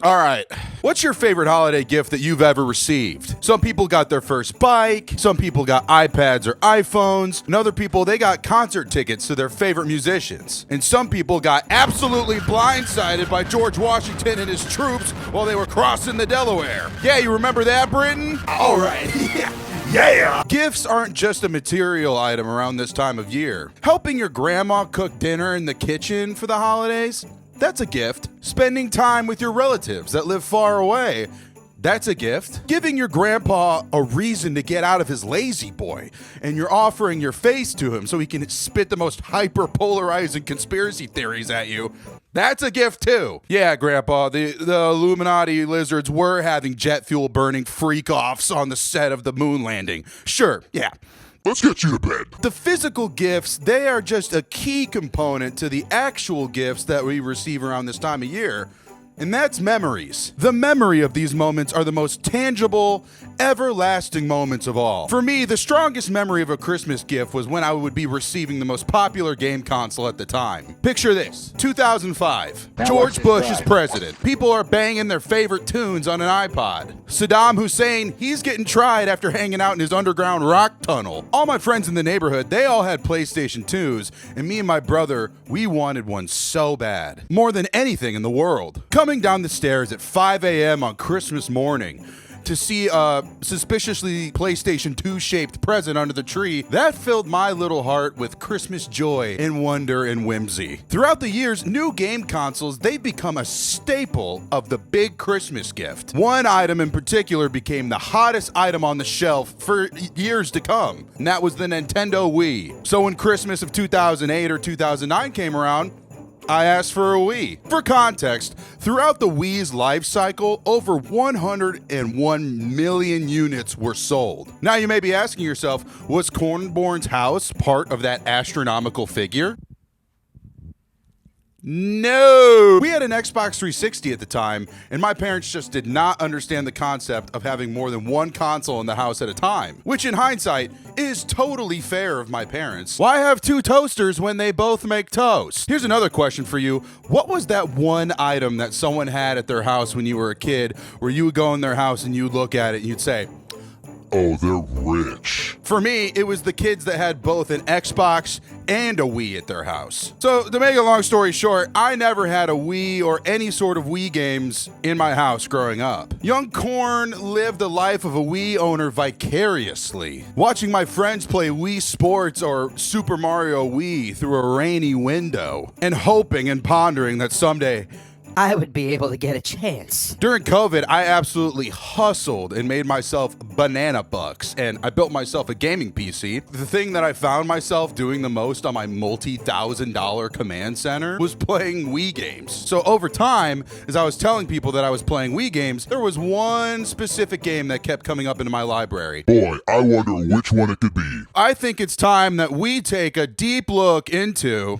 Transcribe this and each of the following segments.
All right. What's your favorite holiday gift that you've ever received? Some people got their first bike. Some people got iPads or iPhones. And other people, they got concert tickets to their favorite musicians. And some people got absolutely blindsided by George Washington and his troops while they were crossing the Delaware. Yeah, you remember that, Britain? All right. Yeah. Gifts aren't just a material item around this time of year. Helping your grandma cook dinner in the kitchen for the holidays? That's a gift. Spending time with your relatives that live far away, that's a gift. Giving your grandpa a reason to get out of his lazy boy, and you're offering your face to him so he can spit the most hyper-polarizing conspiracy theories at you, that's a gift too. Yeah, Grandpa, the Illuminati lizards were having jet fuel burning freak-offs on the set of the moon landing. Sure, yeah. Let's get you to bed. The physical gifts, they are just a key component to the actual gifts that we receive around this time of year, and that's memories. The memory of these moments are the most tangible, everlasting moments of all. For me, the strongest memory of a Christmas gift was when I would be receiving the most popular game console at the time. Picture this, 2005. George Bush is president. People are banging their favorite tunes on an iPod. Saddam Hussein, he's getting tried after hanging out in his underground rock tunnel. All my friends in the neighborhood, they all had PlayStation 2s, and me and my brother, we wanted one so bad. More than anything in the world. Coming down the stairs at 5 a.m. on Christmas morning to see a suspiciously PlayStation 2-shaped present under the tree, that filled my little heart with Christmas joy and wonder and whimsy. Throughout the years, new game consoles, they've become a staple of the big Christmas gift. One item in particular became the hottest item on the shelf for years to come, and that was the Nintendo Wii. So when Christmas of 2008 or 2009 came around, I asked for a Wii. For context, throughout the Wii's life cycle, over 101 million units were sold. Now you may be asking yourself, was Cornborn's house part of that astronomical figure? No! We had an Xbox 360 at the time, and my parents just did not understand the concept of having more than one console in the house at a time, which in hindsight is totally fair of my parents. Why have two toasters when they both make toast? Here's another question for you. What was that one item that someone had at their house when you were a kid, where you would go in their house and you'd look at it and you'd say, "Oh, they're rich." For me, it was the kids that had both an Xbox and a Wii at their house. So to make a long story short, I never had a Wii or any sort of Wii games in my house growing up. Young Corn lived the life of a Wii owner vicariously, watching my friends play Wii Sports or Super Mario Wii through a rainy window, and hoping and pondering that someday I would be able to get a chance. During COVID, I absolutely hustled and made myself banana bucks, and I built myself a gaming PC. The thing that I found myself doing the most on my multi-$1,000 command center was playing Wii games. So over time, as I was telling people that I was playing Wii games, there was one specific game that kept coming up into my library. Boy, I wonder which one it could be. I think it's time that we take a deep look into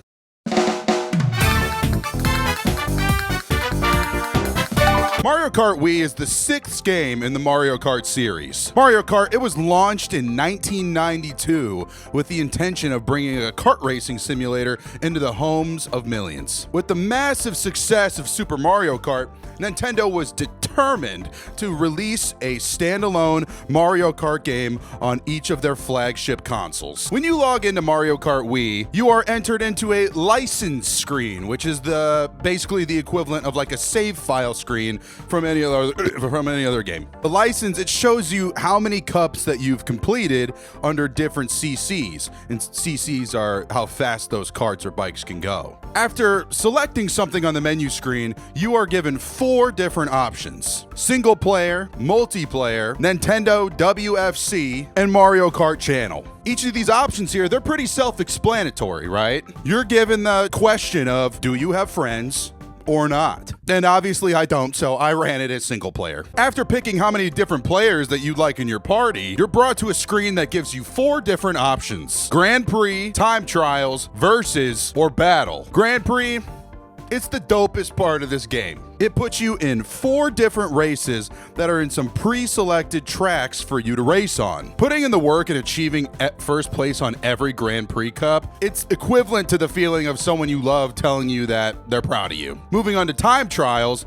Mario Kart Wii is the sixth game in the Mario Kart series. Mario Kart, it was launched in 1992 with the intention of bringing a kart racing simulator into the homes of millions. With the massive success of Super Mario Kart, Nintendo was determined to release a standalone Mario Kart game on each of their flagship consoles. When you log into Mario Kart Wii, you are entered into a license screen, which is basically the equivalent of like a save file screen from any other game. The license, it shows you how many cups that you've completed under different CCs, and CCs are how fast those karts or bikes can go. After selecting something on the menu screen, you are given 4 different options: single player, multiplayer, Nintendo WFC, and Mario Kart Channel. Each of these options here, they're pretty self-explanatory, right? You're given the question of, do you have friends or not? And obviously I don't, so I ran it as single player. After picking how many different players that you'd like in your party, you're brought to a screen that gives you 4 different options: Grand Prix, Time Trials, Versus, or Battle. Grand Prix, it's the dopest part of this game. It puts you in 4 different races that are in some pre-selected tracks for you to race on. Putting in the work and achieving first place on every Grand Prix Cup, it's equivalent to the feeling of someone you love telling you that they're proud of you. Moving on to time trials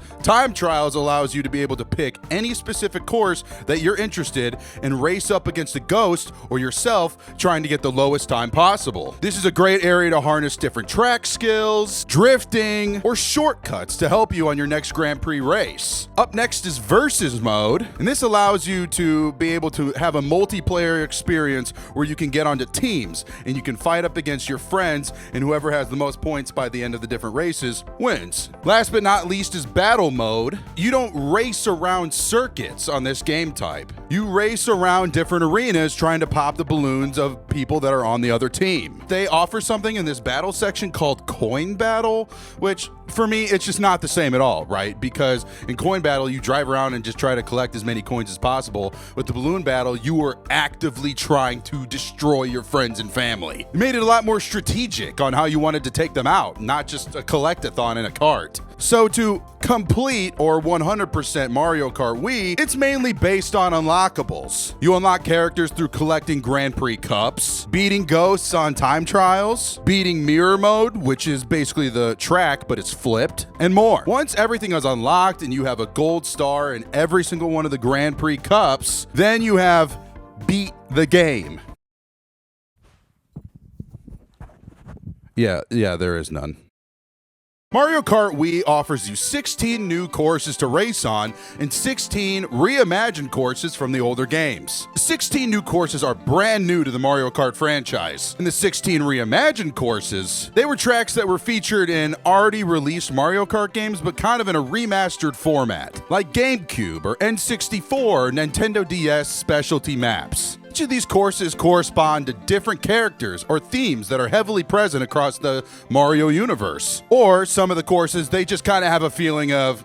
allows you to be able to pick any specific course that you're interested and race up against a ghost or yourself trying to get the lowest time possible. This is a great area to harness different track skills, drifting, or shortcuts to help you on your next Grand Prix race. Up next is Versus Mode, and this allows you to be able to have a multiplayer experience where you can get onto teams and you can fight up against your friends, and whoever has the most points by the end of the different races wins. Last but not least is Battle Mode. You don't race around circuits on this game type. You race around different arenas trying to pop the balloons of people that are on the other team. They offer something in this battle section called Coin Battle, which for me, it's just not the same at all, right? Because in Coin Battle, you drive around and just try to collect as many coins as possible. With the Balloon Battle, you are actively trying to destroy your friends and family. It made it a lot more strategic on how you wanted to take them out, not just a collect-a-thon in a cart. So to complete or 100% Mario Kart Wii, it's mainly based on unlockables. You unlock characters through collecting Grand Prix Cups, beating ghosts on time trials, beating Mirror Mode, which is basically the track, but it's flipped, and more. Once everything is unlocked and you have a gold star in every single one of the Grand Prix Cups, then you have beat the game. Yeah, there is none. Mario Kart Wii offers you 16 new courses to race on and 16 reimagined courses from the older games. The 16 new courses are brand new to the Mario Kart franchise. And the 16 reimagined courses, they were tracks that were featured in already released Mario Kart games, but kind of in a remastered format, like GameCube or N64 or Nintendo DS specialty maps. Each of these courses correspond to different characters or themes that are heavily present across the Mario universe. Or some of the courses, they just kind of have a feeling of,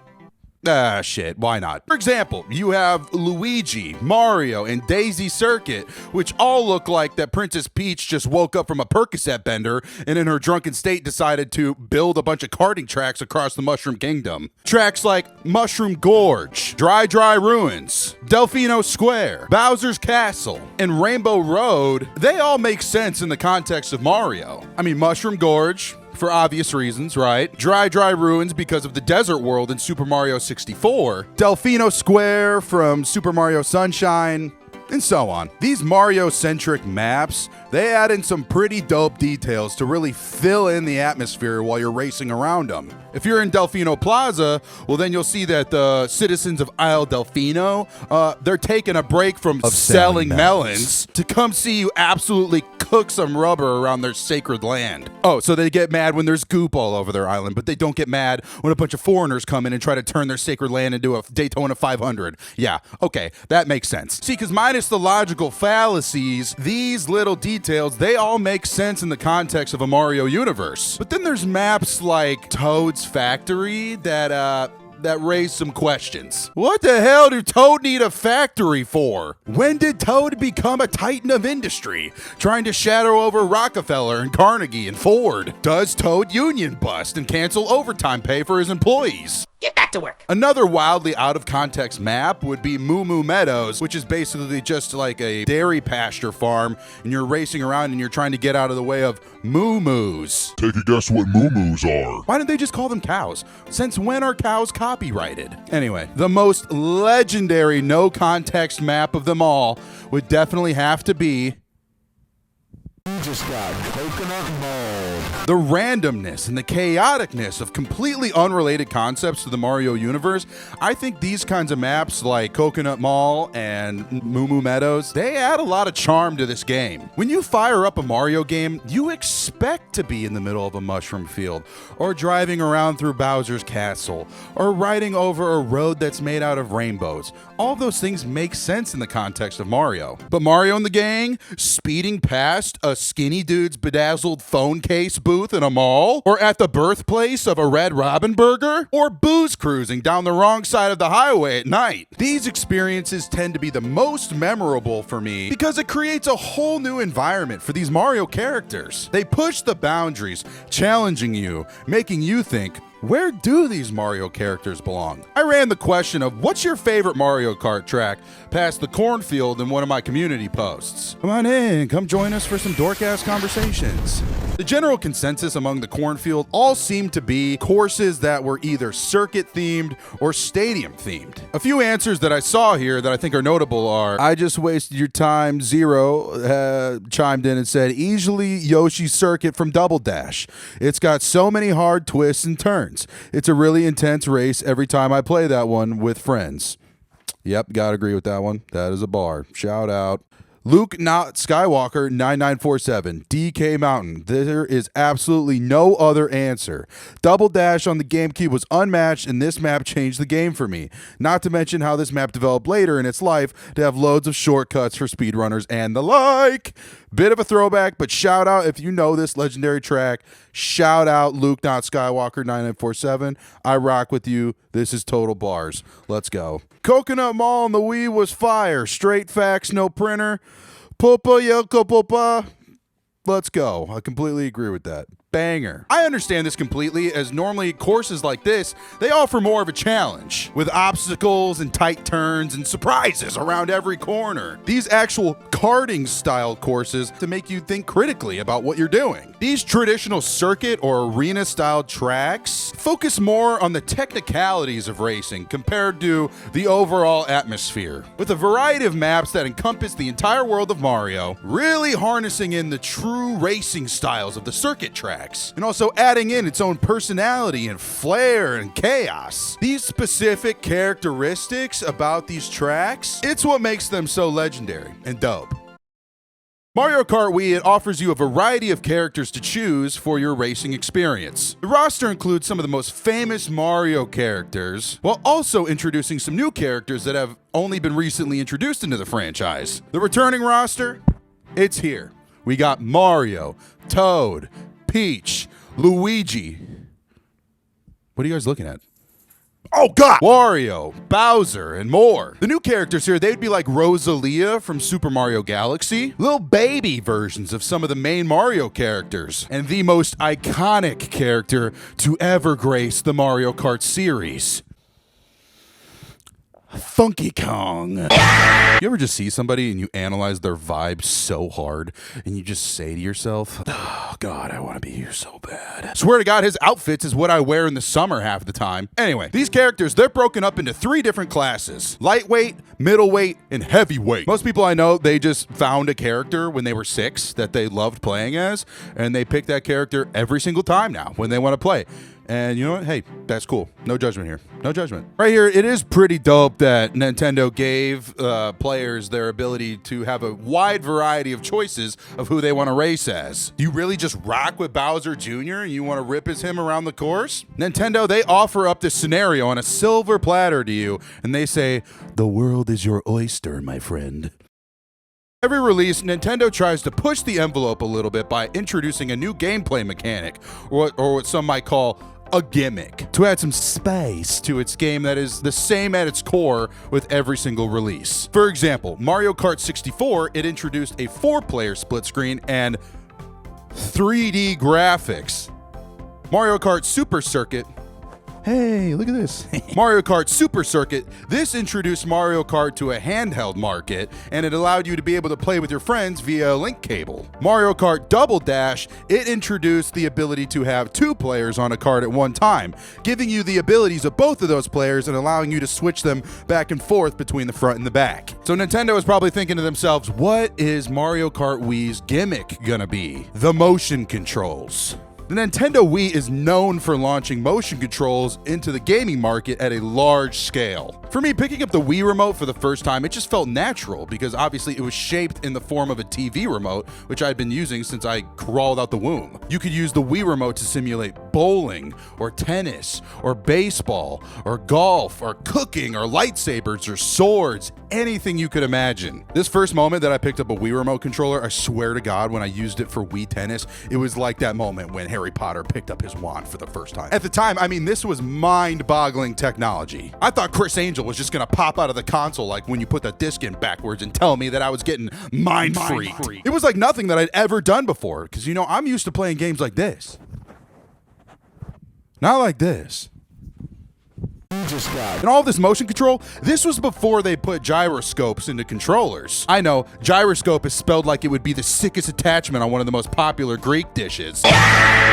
shit, why not? For example, you have Luigi, Mario, and Daisy Circuit, which all look like that Princess Peach just woke up from a Percocet bender and in her drunken state decided to build a bunch of karting tracks across the Mushroom Kingdom. Tracks like Mushroom Gorge, Dry Ruins, Delfino Square, Bowser's Castle, and Rainbow Road, they all make sense in the context of Mario. I mean, Mushroom Gorge, for obvious reasons, right? Dry Ruins because of the desert world in Super Mario 64, Delfino Square from Super Mario Sunshine, and so on. These Mario-centric maps, they add in some pretty dope details to really fill in the atmosphere while you're racing around them. If you're in Delfino Plaza, well then you'll see that the citizens of Isle Delfino, they're taking a break from selling melons to come see you absolutely cook some rubber around their sacred land. Oh, so they get mad when there's goop all over their island, but they don't get mad when a bunch of foreigners come in and try to turn their sacred land into a Daytona 500. Yeah, okay, that makes sense. See, because minus the logical fallacies, these little details, they all make sense in the context of a Mario universe. But then there's maps like Toad's Factory that raise some questions. What the hell do Toad need a factory for? When did Toad become a titan of industry, trying to shadow over Rockefeller and Carnegie and Ford? Does Toad union bust and cancel overtime pay for his employees? Get back to work. Another wildly out of context map would be Moo Moo Meadows, which is basically just like a dairy pasture farm, and you're racing around and you're trying to get out of the way of moo moos. Take a guess what moo-moos are. Why didn't they just call them cows? Since when are cows copyrighted? Anyway, the most legendary no context map of them all would definitely have to be just got coconut mold. the randomness and the chaoticness of completely unrelated concepts to the Mario universe. I think these kinds of maps like Coconut Mall and Moo Moo Meadows, they add a lot of charm to this game. When you fire up a Mario game, you expect to be in the middle of a mushroom field, or driving around through Bowser's Castle, or riding over a road that's made out of rainbows. All those things make sense in the context of Mario. But Mario and the gang speeding past a skinny dude's bedazzled phone case booth in a mall, or at the birthplace of a Red Robin burger, or booze cruising down the wrong side of the highway at night. These experiences tend to be the most memorable for me because it creates a whole new environment for these Mario characters. They push the boundaries, challenging you, making you think, Where do these Mario characters belong? I ran the question of what's your favorite Mario Kart track past the cornfield in one of my community posts. Come on in, come join us for some dork-ass conversations. The general consensus among the cornfield all seemed to be courses that were either circuit-themed or stadium-themed. A few answers that I saw here that I think are notable are, I just wasted your time, Zero chimed in and said, easily Yoshi's Circuit from Double Dash. It's got so many hard twists and turns. It's a really intense race every time I play that one with friends. Yep, gotta agree with that one. That is a bar. Shout out. Luke Not Skywalker 9947 DK Mountain. There is absolutely no other answer. Double Dash on the GameCube was unmatched, and this map changed the game for me. Not to mention how this map developed later in its life to have loads of shortcuts for speedrunners and the like. Bit of a throwback, but shout out if you know this legendary track. Shout out Luke Not Skywalker 9947. I rock with you. This is total bars. Let's go. Coconut Mall on the Wii was fire. Straight facts, no printer. Popa Yoko Popa. Let's go. I completely agree with that. Banger. I understand this completely, as normally courses like this, they offer more of a challenge, with obstacles and tight turns and surprises around every corner. These actual karting style courses to make you think critically about what you're doing. These traditional circuit or arena style tracks focus more on the technicalities of racing compared to the overall atmosphere. With a variety of maps that encompass the entire world of Mario, really harnessing in the true racing styles of the circuit tracks, and also adding in its own personality and flair and chaos. These specific characteristics about these tracks, it's what makes them so legendary and dope. Mario Kart Wii, it offers you a variety of characters to choose for your racing experience. The roster includes some of the most famous Mario characters, while also introducing some new characters that have only been recently introduced into the franchise. The returning roster, it's here. We got Mario, Toad, Peach, Luigi. What are you guys looking at? Oh God! Wario, Bowser, and more. The new characters here, they'd be like Rosalia from Super Mario Galaxy, little baby versions of some of the main Mario characters, and the most iconic character to ever grace the Mario Kart series, Funky Kong. You ever just see somebody and you analyze their vibe so hard and you just say to yourself, oh God, I want to be you so bad. Swear to God, his outfits is what I wear in the summer half the time. Anyway, these characters, they're broken up into 3 different classes: lightweight, middleweight, and heavyweight. Most people I know, they just found a character when they were 6 that they loved playing as, and they pick that character every single time now when they want to play. And you know what? Hey, that's cool. No judgment here. No judgment. Right here, it is pretty dope that Nintendo gave players their ability to have a wide variety of choices of who they want to race as. Do you really just rock with Bowser Jr. and you want to rip as him around the course? Nintendo, they offer up this scenario on a silver platter to you, and they say, the world is your oyster, my friend. Every release, Nintendo tries to push the envelope a little bit by introducing a new gameplay mechanic, or what some might call a gimmick, to add some spice to its game that is the same at its core with every single release. For example, Mario Kart 64, it introduced a 4-player split screen and 3D graphics. Mario Kart Super Circuit, hey, look at this. Mario Kart Super Circuit, this introduced Mario Kart to a handheld market, and it allowed you to be able to play with your friends via a link cable. Mario Kart Double Dash, it introduced the ability to have 2 players on a kart at one time, giving you the abilities of both of those players and allowing you to switch them back and forth between the front and the back. So Nintendo is probably thinking to themselves, what is Mario Kart Wii's gimmick gonna be? The motion controls. The Nintendo Wii is known for launching motion controls into the gaming market at a large scale. For me, picking up the Wii remote for the first time, it just felt natural because obviously it was shaped in the form of a TV remote, which I'd been using since I crawled out the womb. You could use the Wii remote to simulate bowling, or tennis, or baseball, or golf, or cooking, or lightsabers, or swords, anything you could imagine. This first moment that I picked up a Wii remote controller, I swear to God, when I used it for Wii tennis, it was like that moment when Harry Potter picked up his wand for the first time. At the time, I mean, this was mind-boggling technology. I thought Chris Angel was just gonna pop out of the console like when you put the disc in backwards and tell me that I was getting mind-freaked. It was like nothing that I'd ever done before, because, you know, I'm used to playing games like this. Not like this. Just got And all this motion control, this was before they put gyroscopes into controllers. I know, gyroscope is spelled like it would be the sickest attachment on one of the most popular Greek dishes.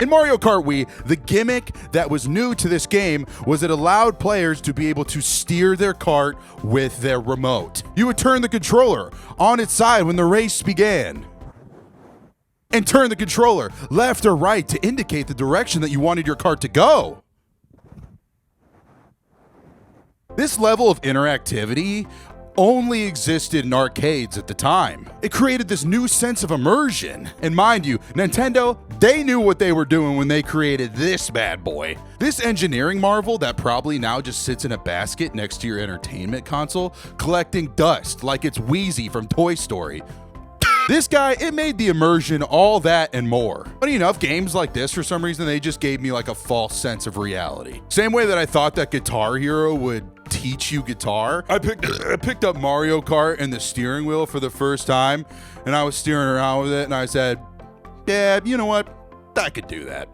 In Mario Kart Wii, the gimmick that was new to this game was it allowed players to be able to steer their kart with their remote. You would turn the controller on its side when the race began, and turn the controller left or right to indicate the direction that you wanted your kart to go. This level of interactivity only existed in arcades at the time. It created this new sense of immersion. And mind you, Nintendo, they knew what they were doing when they created this bad boy. This engineering marvel that probably now just sits in a basket next to your entertainment console, collecting dust like it's Wheezy from Toy Story. This guy, it made the immersion all that and more. Funny enough, games like this, for some reason, they just gave me like a false sense of reality. Same way that I thought that Guitar Hero would teach you guitar. I picked up Mario Kart and the steering wheel for the first time, and I was steering around with it, and I said, yeah, you know what? I could do that.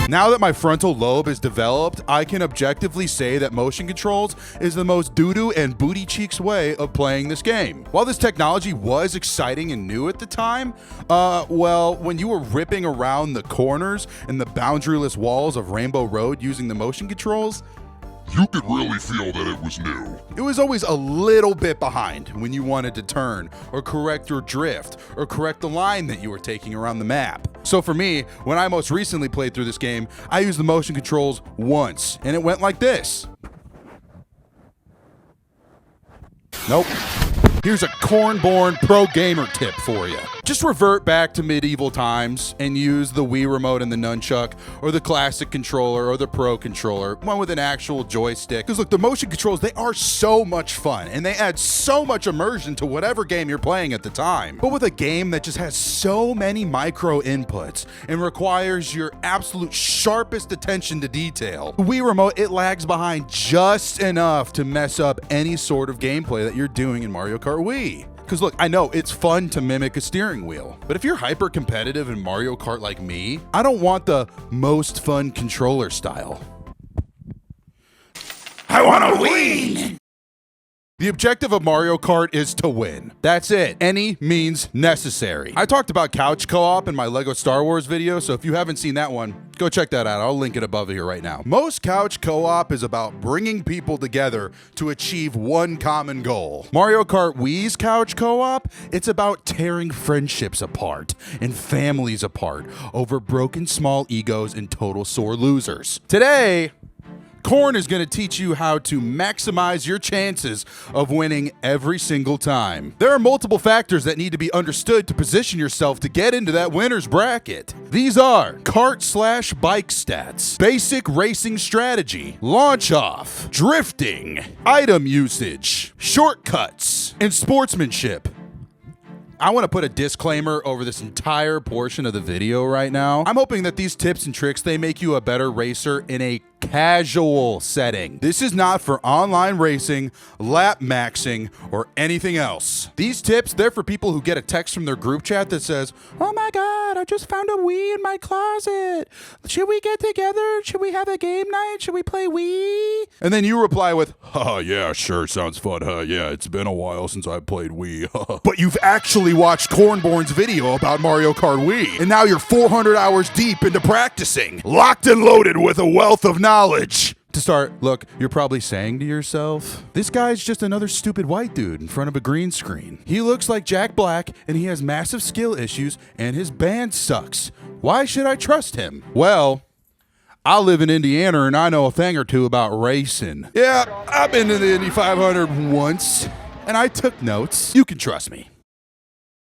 Now that my frontal lobe is developed, I can objectively say that motion controls is the most doo-doo and booty cheeks way of playing this game. While this technology was exciting and new at the time, well, when you were ripping around the corners and the boundaryless walls of Rainbow Road using the motion controls, You could really feel that it was new. it was always a little bit behind when you wanted to turn or correct your drift or correct the line that you were taking around the map. So for me, when I most recently played through this game, I used the motion controls once, and it went like this. Nope. Here's a corn-born pro gamer tip for you. Just revert back to medieval times and use the Wii remote and the nunchuck, or the classic controller, or the pro controller, one with an actual joystick. Because look, the motion controls, they are so much fun, and they add so much immersion to whatever game you're playing at the time. But with a game that just has so many micro inputs and requires your absolute sharpest attention to detail, the Wii remote, it lags behind just enough to mess up any sort of gameplay that you're doing in Mario Kart Wii. Because look, I know it's fun to mimic a steering wheel, but if you're hyper competitive in Mario Kart like me, I don't want the most fun controller style. I want to win! The objective of Mario Kart is to win. That's it. Any means necessary. I talked about couch co-op in my Lego Star Wars video, so if you haven't seen that one, go check that out. I'll link it above here right now. Most couch co-op is about bringing people together to achieve one common goal. Mario Kart Wii's couch co-op, it's about tearing friendships apart and families apart over broken small egos and total sore losers. Today, Korn is going to teach you how to maximize your chances of winning every single time. There are multiple factors that need to be understood to position yourself to get into that winner's bracket. These are kart/bike stats, basic racing strategy, launch off, drifting, item usage, shortcuts, and sportsmanship. I want to put a disclaimer over this entire portion of the video right now. I'm hoping that these tips and tricks, they make you a better racer in a casual setting. This is not for online racing, lap maxing, or anything else. These tips, they're for people who get a text from their group chat that says, "Oh my God, I just found a Wii in my closet. Should we get together? Should we have a game night? Should we play Wii?" And then you reply with, "Oh yeah, sure, sounds fun. Yeah, it's been a while since I played Wii." But you've actually watched Cornborn's video about Mario Kart Wii, and now you're 400 hours deep into practicing, locked and loaded with a wealth of knowledge. To start, look, you're probably saying to yourself, this guy's just another stupid white dude in front of a green screen. He looks like Jack Black, and he has massive skill issues, and his band sucks. Why should I trust him? Well, I live in Indiana, and I know a thing or two about racing. Yeah, I've been to the Indy 500 once, and I took notes. You can trust me.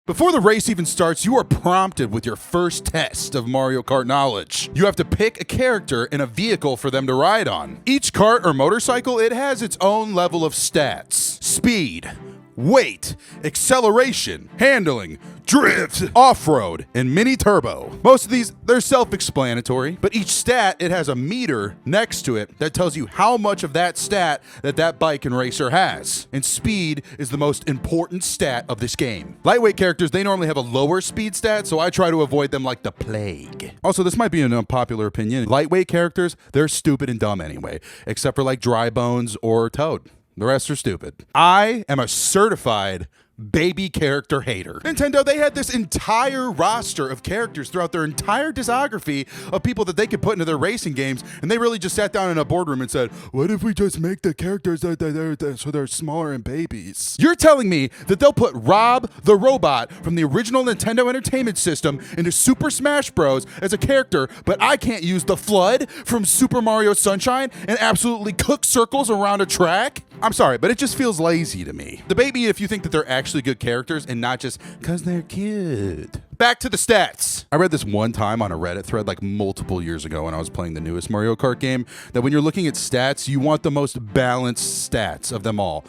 Before the race even starts, you are prompted with your first test of Mario Kart knowledge. You have to pick a character and a vehicle for them to ride on. Each kart or motorcycle, it has its own level of stats. Speed, weight, acceleration, handling, drift, off-road, and mini turbo. Most of these, they're self-explanatory, but each stat, it has a meter next to it that tells you how much of that stat that bike and racer has. And speed is the most important stat of this game. Lightweight characters, they normally have a lower speed stat, so I try to avoid them like the plague. Also, this might be an unpopular opinion. Lightweight characters, they're stupid and dumb anyway, except for like Dry Bones or Toad. The rest are stupid. I am a certified baby character hater. Nintendo, they had this entire roster of characters throughout their entire discography of people that they could put into their racing games, and they really just sat down in a boardroom and said, what if we just make the characters so they're smaller and babies? You're telling me that they'll put Rob the Robot from the original Nintendo Entertainment System into Super Smash Bros. As a character, but I can't use the Flood from Super Mario Sunshine and absolutely cook circles around a track? I'm sorry, but it just feels lazy to me. Debate me if you think that they're actually good characters and not just because they're cute. Back to the stats. I read this one time on a Reddit thread like multiple years ago when I was playing the newest Mario Kart game, that when you're looking at stats, you want the most balanced stats of them all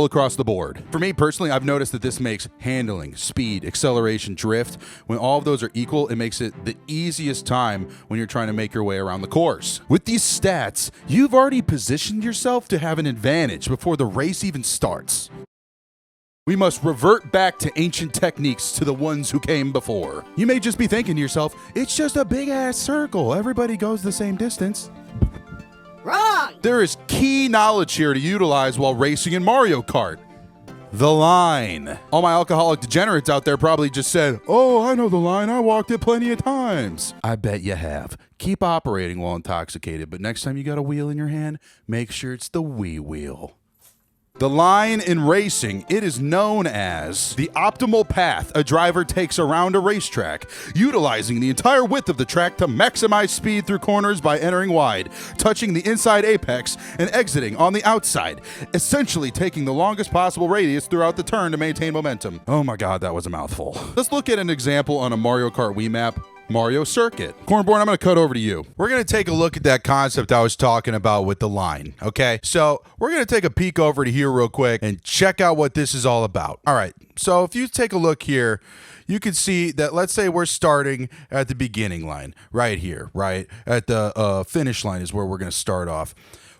across the board. For me personally, I've noticed that this makes handling, speed, acceleration, drift, when all of those are equal, it makes it the easiest time when you're trying to make your way around the course. With these stats, you've already positioned yourself to have an advantage before the race even starts. We must revert back to ancient techniques to the ones who came before. You may just be thinking to yourself, it's just a big ass circle. Everybody goes the same distance. Wrong! There is key knowledge here to utilize while racing in Mario Kart. The line. All my alcoholic degenerates out there probably just said, oh, I know the line. I walked it plenty of times. I bet you have. Keep operating while intoxicated, but next time you got a wheel in your hand, make sure it's the Wii wheel. The line in racing, it is known as the optimal path a driver takes around a racetrack, utilizing the entire width of the track to maximize speed through corners by entering wide, touching the inside apex, and exiting on the outside, essentially taking the longest possible radius throughout the turn to maintain momentum. Oh my god, that was a mouthful. Let's look at an example on a Mario Kart Wii map. Mario Circuit. Cornborn, I'm going to cut over to you. We're going to take a look at that concept I was talking about with the line, okay? So we're going to take a peek over to here real quick and check out what this is all about. All right, so if you take a look here, you can see that, let's say we're starting at the beginning line, right here, right? At the finish line is where we're going to start off.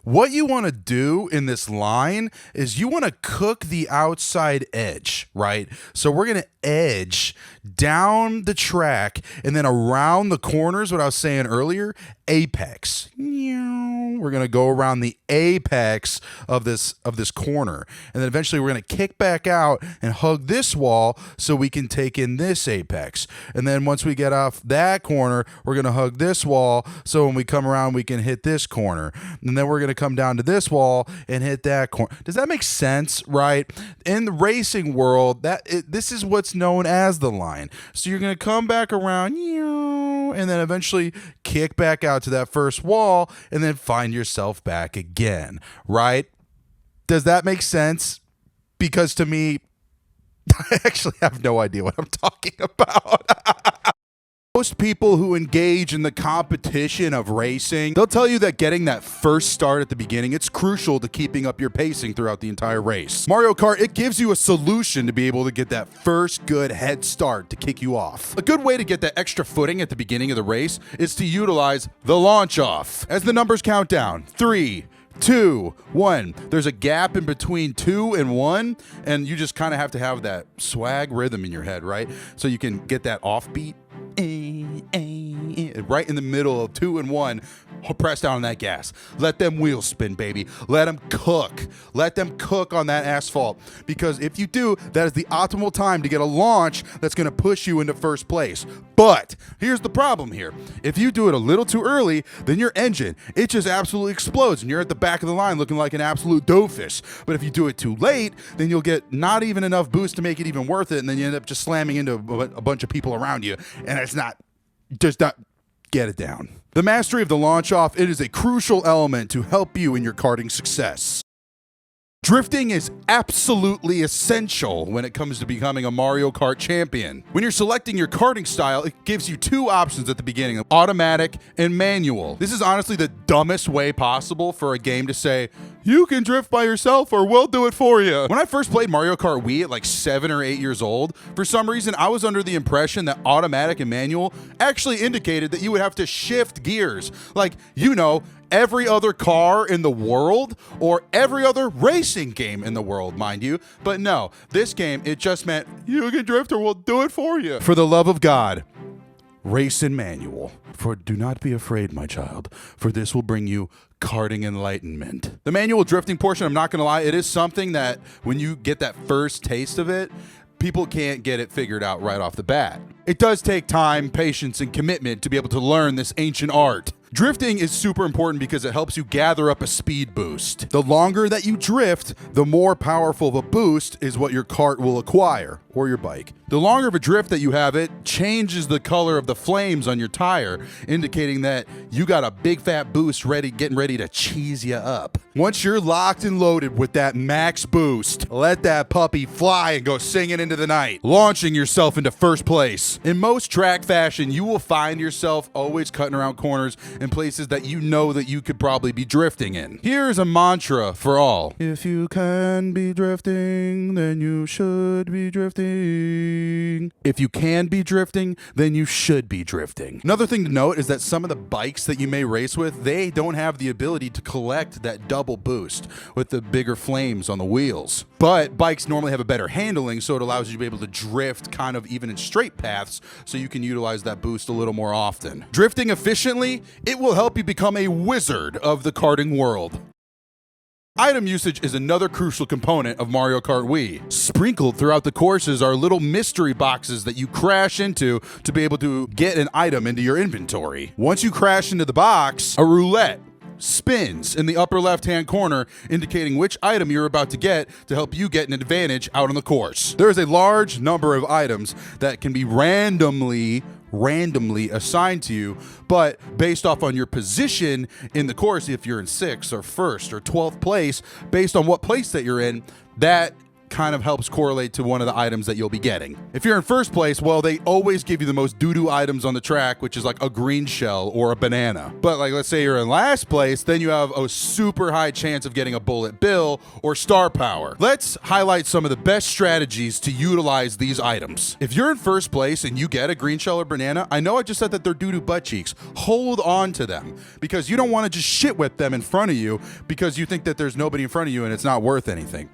What you want to do in this line is you want to cook the outside edge, right? So we're going to edge down the track and then around the corners, what I was saying earlier, apex. We're going to go around the apex of this corner. And then eventually we're going to kick back out and hug this wall so we can take in this apex. And then once we get off that corner, we're going to hug this wall so when we come around, we can hit this corner. And then we're going to come down to this wall and hit that corner. Does that make sense, right? In the racing world, this is what's known as the line. So you're going to come back around and then eventually kick back out to that first wall and then find yourself back again, right? Does that make sense? Because to me, I actually have no idea what I'm talking about. Most people who engage in the competition of racing, they'll tell you that getting that first start at the beginning, it's crucial to keeping up your pacing throughout the entire race. Mario Kart, it gives you a solution to be able to get that first good head start to kick you off. A good way to get that extra footing at the beginning of the race is to utilize the launch off. As the numbers count down, 3, 2, 1. There's a gap in between 2 and 1, and you just kind of have to have that swag rhythm in your head, right? So you can get that offbeat. Right in the middle of 2 and 1, press down on that gas. Let them wheels spin, baby. Let them cook. Let them cook on that asphalt. Because if you do, that is the optimal time to get a launch that's going to push you into first place. But here's the problem here. If you do it a little too early, then your engine, it just absolutely explodes and you're at the back of the line looking like an absolute doofus. But if you do it too late, then you'll get not even enough boost to make it even worth it, and then you end up just slamming into a bunch of people around you, and it's not get it down. The mastery of the launch off, it is a crucial element to help you in your karting success. Drifting is absolutely essential when it comes to becoming a Mario Kart champion. When you're selecting your karting style, it gives you two options at the beginning, automatic and manual. This is honestly the dumbest way possible for a game to say, you can drift by yourself or we'll do it for you. When I first played Mario Kart Wii at like 7 or 8 years old, for some reason I was under the impression that automatic and manual actually indicated that you would have to shift gears. Like, every other car in the world or every other racing game in the world, mind you. But no, this game, it just meant you can drift or we'll do it for you. For the love of God, race in manual. For do not be afraid, my child, for this will bring you karting enlightenment. The manual drifting portion, I'm not going to lie, it is something that when you get that first taste of it, people can't get it figured out right off the bat. It does take time, patience, and commitment to be able to learn this ancient art. Drifting is super important because it helps you gather up a speed boost. The longer that you drift, the more powerful of a boost is what your kart will acquire, or your bike. The longer of a drift that you have, it changes the color of the flames on your tire, indicating that you got a big fat boost getting ready to cheese you up. Once you're locked and loaded with that max boost, let that puppy fly and go singing into the night, launching yourself into first place. In most track fashion, you will find yourself always cutting around corners in places that you know that you could probably be drifting in. Here's a mantra for all. If you can be drifting, then you should be drifting. If you can be drifting, then you should be drifting. Another thing to note is that some of the bikes that you may race with, they don't have the ability to collect that double boost with the bigger flames on the wheels. But bikes normally have a better handling, so it allows you to be able to drift kind of even in straight paths, so you can utilize that boost a little more often. Drifting efficiently, it will help you become a wizard of the karting world. Item usage is another crucial component of Mario Kart Wii. Sprinkled throughout the courses are little mystery boxes that you crash into to be able to get an item into your inventory. Once you crash into the box, a roulette spins in the upper left-hand corner, indicating which item you're about to get to help you get an advantage out on the course. There is a large number of items that can be randomly assigned to you, but based off on your position in the course, if you're in 6th or 1st or 12th place, based on what place that you're in, that kind of helps correlate to one of the items that you'll be getting. If you're in 1st place, well, they always give you the most doo-doo items on the track, which is like a green shell or a banana. But like, let's say you're in last place, then you have a super high chance of getting a bullet bill or star power. Let's highlight some of the best strategies to utilize these items. If you're in 1st place and you get a green shell or banana, I know I just said that they're doo-doo butt cheeks. Hold on to them, because you don't want to just shit whip them in front of you because you think that there's nobody in front of you and it's not worth anything.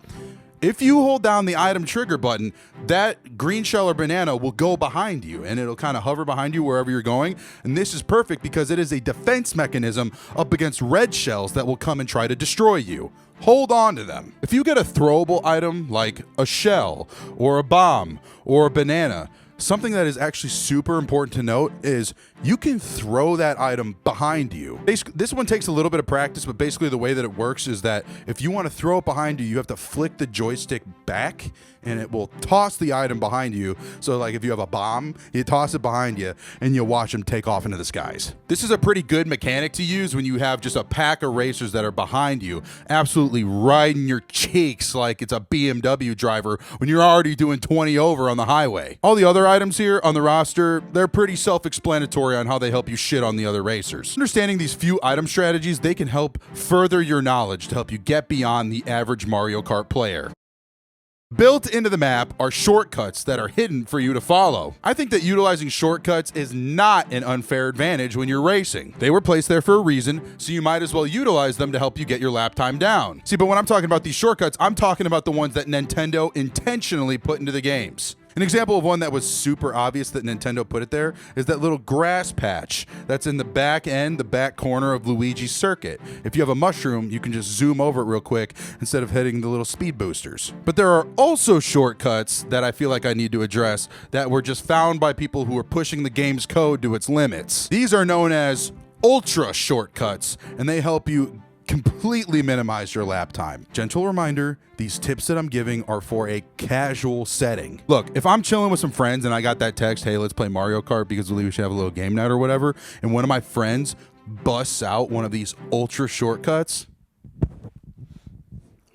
If you hold down the item trigger button, that green shell or banana will go behind you and it'll kind of hover behind you wherever you're going. And this is perfect because it is a defense mechanism up against red shells that will come and try to destroy you. Hold on to them. If you get a throwable item like a shell or a bomb or a banana, something that is actually super important to note is you can throw that item behind you. This one takes a little bit of practice, but basically the way that it works is that if you want to throw it behind you, you have to flick the joystick back and it will toss the item behind you. So like if you have a bomb, you toss it behind you and you'll watch them take off into the skies. This is a pretty good mechanic to use when you have just a pack of racers that are behind you, absolutely riding your cheeks like it's a BMW driver when you're already doing 20 over on the highway. All the other items here on the roster, they're pretty self-explanatory on how they help you shit on the other racers. Understanding these few item strategies, they can help further your knowledge to help you get beyond the average Mario Kart player. Built into the map are shortcuts that are hidden for you to follow. I think that utilizing shortcuts is not an unfair advantage when you're racing. They were placed there for a reason, so you might as well utilize them to help you get your lap time down. See, but when I'm talking about these shortcuts, I'm talking about the ones that Nintendo intentionally put into the games. An example of one that was super obvious that Nintendo put it there is that little grass patch that's in the back corner of Luigi's circuit. If you have a mushroom, you can just zoom over it real quick instead of hitting the little speed boosters. But there are also shortcuts that I feel like I need to address that were just found by people who are pushing the game's code to its limits. These are known as ultra shortcuts, and they help you completely minimize your lap time. Gentle reminder, these tips that I'm giving are for a casual setting. Look, if I'm chilling with some friends and I got that text, hey, let's play Mario Kart because we should have a little game night or whatever, and one of my friends busts out one of these ultra shortcuts,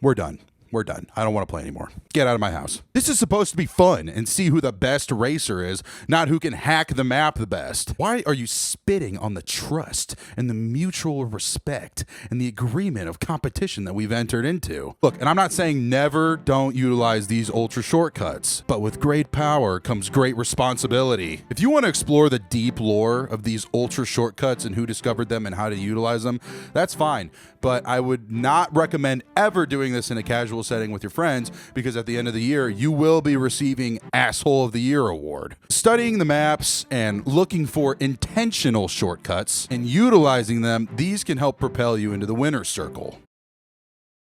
we're done. we're done. I don't want to play anymore. Get out of my house. This is supposed to be fun and see who the best racer is, not who can hack the map the best. Why are you spitting on the trust and the mutual respect and the agreement of competition that we've entered into? Look, and I'm not saying never don't utilize these ultra shortcuts, but with great power comes great responsibility. If you want to explore the deep lore of these ultra shortcuts and who discovered them and how to utilize them, that's fine. But I would not recommend ever doing this in a casual setting with your friends, because at the end of the year, you will be receiving Asshole of the Year award. Studying the maps and looking for intentional shortcuts and utilizing them, these can help propel you into the winner's circle.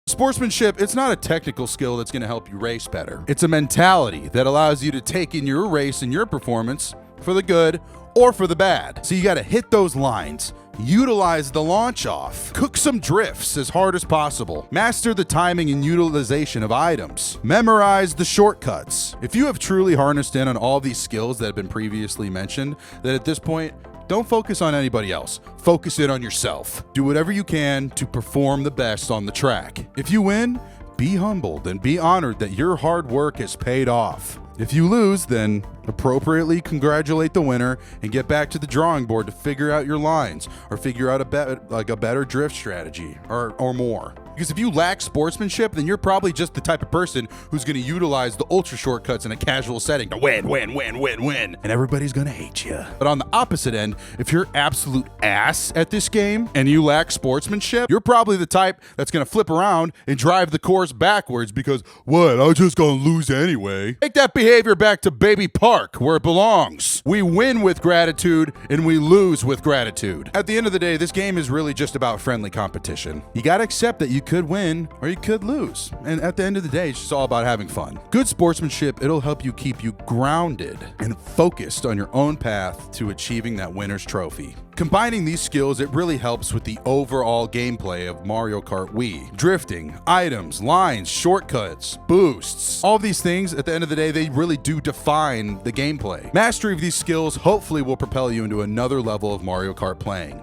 Sportsmanship, it's not a technical skill that's going to help you race better. It's a mentality that allows you to take in your race and your performance for the good or for the bad. So you got to hit those lines, utilize the launch off, cook some drifts as hard as possible, master the timing and utilization of items, memorize the shortcuts. If you have truly harnessed in on all these skills that have been previously mentioned, then at this point, don't focus on anybody else. Focus in on yourself. Do whatever you can to perform the best on the track. If you win, be humbled and be honored that your hard work has paid off. If you lose, then appropriately congratulate the winner and get back to the drawing board to figure out your lines or figure out a better drift strategy or more. Because if you lack sportsmanship, then you're probably just the type of person who's going to utilize the ultra shortcuts in a casual setting to win, and everybody's going to hate you. But on the opposite end, if you're absolute ass at this game and you lack sportsmanship, you're probably the type that's going to flip around and drive the course backwards because, what, I'm just going to lose anyway. Take that behavior back to Baby Park, where it belongs. We win with gratitude and we lose with gratitude. At the end of the day, this game is really just about friendly competition. You got to accept that you could win or you could lose. And at the end of the day, it's just all about having fun. Good sportsmanship, it'll help you keep you grounded and focused on your own path to achieving that winner's trophy. Combining these skills, it really helps with the overall gameplay of Mario Kart Wii. Drifting, items, lines, shortcuts, boosts, all these things, at the end of the day, they really do define the gameplay. Mastery of these skills hopefully will propel you into another level of Mario Kart playing.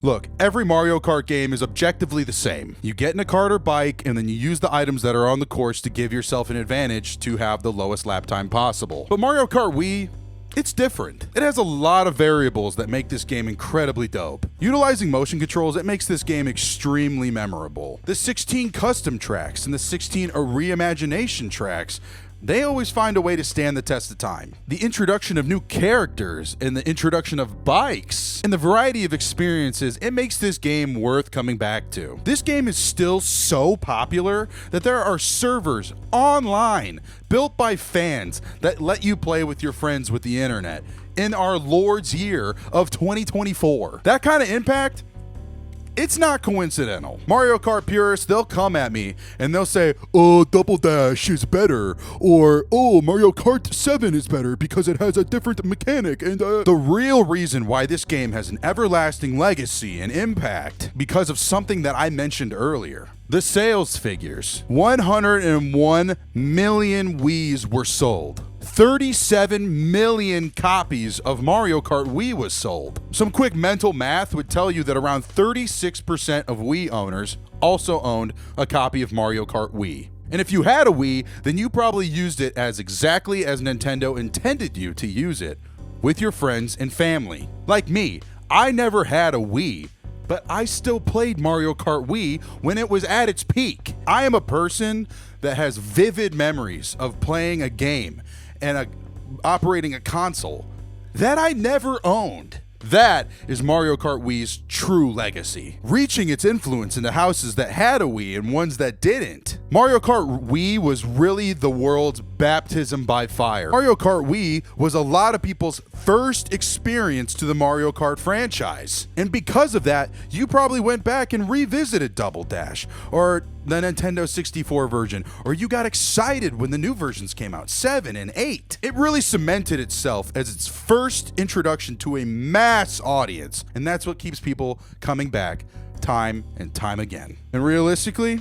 Look, every Mario Kart game is objectively the same. You get in a kart or bike, and then you use the items that are on the course to give yourself an advantage to have the lowest lap time possible. But Mario Kart Wii, it's different. It has a lot of variables that make this game incredibly dope. Utilizing motion controls, it makes this game extremely memorable. The 16 custom tracks and the 16 reimagination tracks, they always find a way to stand the test of time. The introduction of new characters and the introduction of bikes and the variety of experiences, it makes this game worth coming back to. This game is still so popular that there are servers online built by fans that let you play with your friends with the internet in our Lord's year of 2024. That kind of impact, it's not coincidental. Mario Kart purists, they'll come at me and they'll say, oh, Double Dash is better, or oh, Mario Kart 7 is better because it has a different mechanic. And the real reason why this game has an everlasting legacy and impact, because of something that I mentioned earlier. The sales figures. 101 million Wiis were sold. 37 million copies of Mario Kart Wii was sold. Some quick mental math would tell you that around 36% of Wii owners also owned a copy of Mario Kart Wii. And if you had a Wii, then you probably used it as exactly as Nintendo intended you to use it, with your friends and family. Like me, I never had a Wii, but I still played Mario Kart Wii when it was at its peak. I am a person that has vivid memories of playing a game and operating a console that I never owned. That is Mario Kart Wii's true legacy, reaching its influence into houses that had a Wii and ones that didn't. Mario Kart Wii was really the world's baptism by fire. Mario Kart Wii was a lot of people's first experience to the Mario Kart franchise. And because of that, you probably went back and revisited Double Dash, or the Nintendo 64 version, or you got excited when the new versions came out, 7 and 8. It really cemented itself as its first introduction to a mass audience, and that's what keeps people coming back time and time again. And realistically,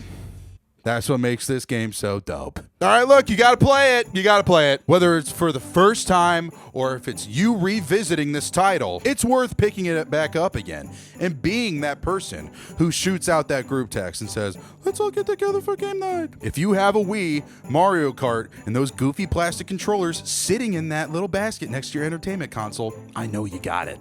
That's what makes this game so dope. All right, look, you got to play it. You got to play it. Whether it's for the first time or if it's you revisiting this title, it's worth picking it back up again and being that person who shoots out that group text and says, let's all get together for game night. If you have a Wii, Mario Kart, and those goofy plastic controllers sitting in that little basket next to your entertainment console, I know you got it.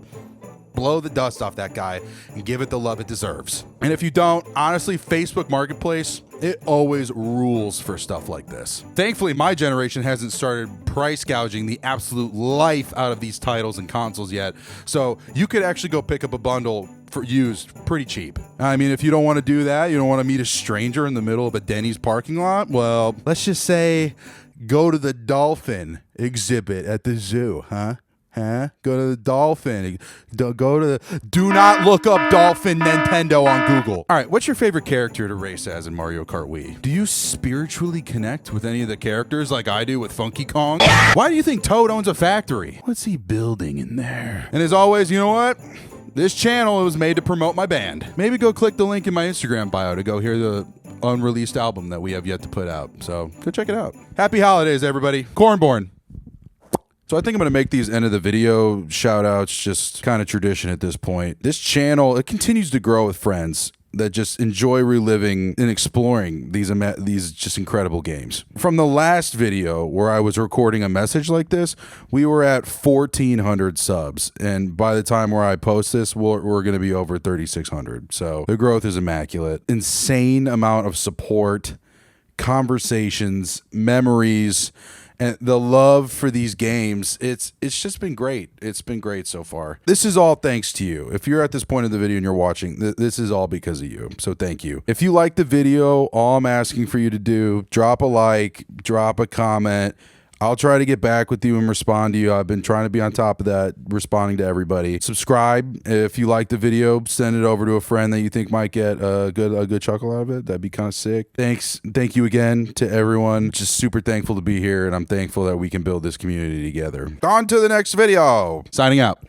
Blow the dust off that guy and give it the love it deserves. And if you don't, honestly, Facebook Marketplace, it always rules for stuff like this. Thankfully, my generation hasn't started price gouging the absolute life out of these titles and consoles yet. So you could actually go pick up a bundle for used pretty cheap. I mean, if you don't want to do that, you don't want to meet a stranger in the middle of a Denny's parking lot, well, let's just say go to the dolphin exhibit at the zoo, huh? Go to the dolphin. Do not look up dolphin Nintendo on Google. All right, what's your favorite character to race as in Mario Kart Wii? Do you spiritually connect with any of the characters like I do with Funky Kong? Why do you think Toad owns a factory? What's he building in there? And as always, you know what? This channel was made to promote my band. Maybe go click the link in my Instagram bio to go hear the unreleased album that we have yet to put out. So go check it out. Happy holidays, everybody. Cornborn. So I think I'm going to make these end of the video shout outs just kind of tradition at this point. This channel, it continues to grow with friends that just enjoy reliving and exploring these just incredible games. From the last video where I was recording a message like this, we were at 1,400 subs. And by the time where I post this, we're going to be over 3,600. So the growth is immaculate. Insane amount of support, conversations, memories, and the love for these games. It's just been great. It's been great so far. This is all thanks to you. If you're at this point of the video and you're watching, this is all because of you. So thank you. If you like the video, all I'm asking for you to do, drop a like, drop a comment. I'll try to get back with you and respond to you. I've been trying to be on top of that, responding to everybody. Subscribe. If you like the video, send it over to a friend that you think might get a good chuckle out of it. That'd be kind of sick. Thank you again to everyone. Just super thankful to be here, and I'm thankful that we can build this community together. On to the next video. Signing out.